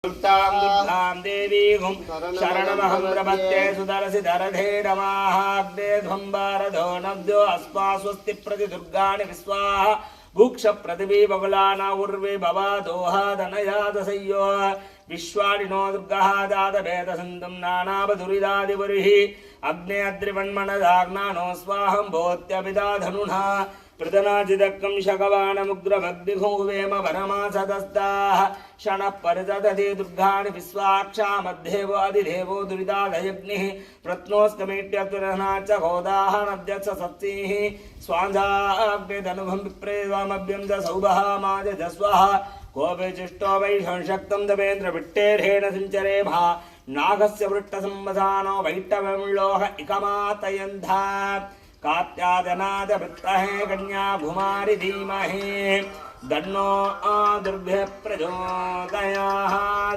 दुर्गां देवीं शरणमहं प्रपद्ये सुदर्शि दरधे नमाग्ने ध्वंबारधो नव्यो अस्मा स्वस्ति प्रति दुर्गाणि विश्वाहा भूक्ष पृथिवी बबलाना उर्वे भवा दोहा धनयादसय्यो विश्वाणिनो दुर्गः दातभेदसन्तुं नानावधुरिदादिवरिः अग्ने अद्रिवन्मनदाग्नानो स्वाहं भोत्यपिता धनुना प्रदनाजिदक्कं शगवानमुग्रमग्निघोवेम वनमासदस्ताः क्षणः परितदति दुर्गाणि विश्वाक्षा मध्येवो अधिदेवो दुरिदाधयग्निः प्रत्नोऽस्कमेट्यतुरना च गोदाः नद्यच्छ सत्सिः स्वान्धाग्निदनुभं विप्रेवामभ्यं च सौभः माजस्वः कोऽपिचिष्टो वै संशक्तं दवेन्द्रविट्टेर्हेण सिञ्चरेभा नागस्य वृट्टसंवसानो वैट्टवंलोह इकमातयन्धा कात्याजनाद वित्तहे कन्या भूमारि धीमहि दन्नो दुर्भ्य प्रचोदयात्।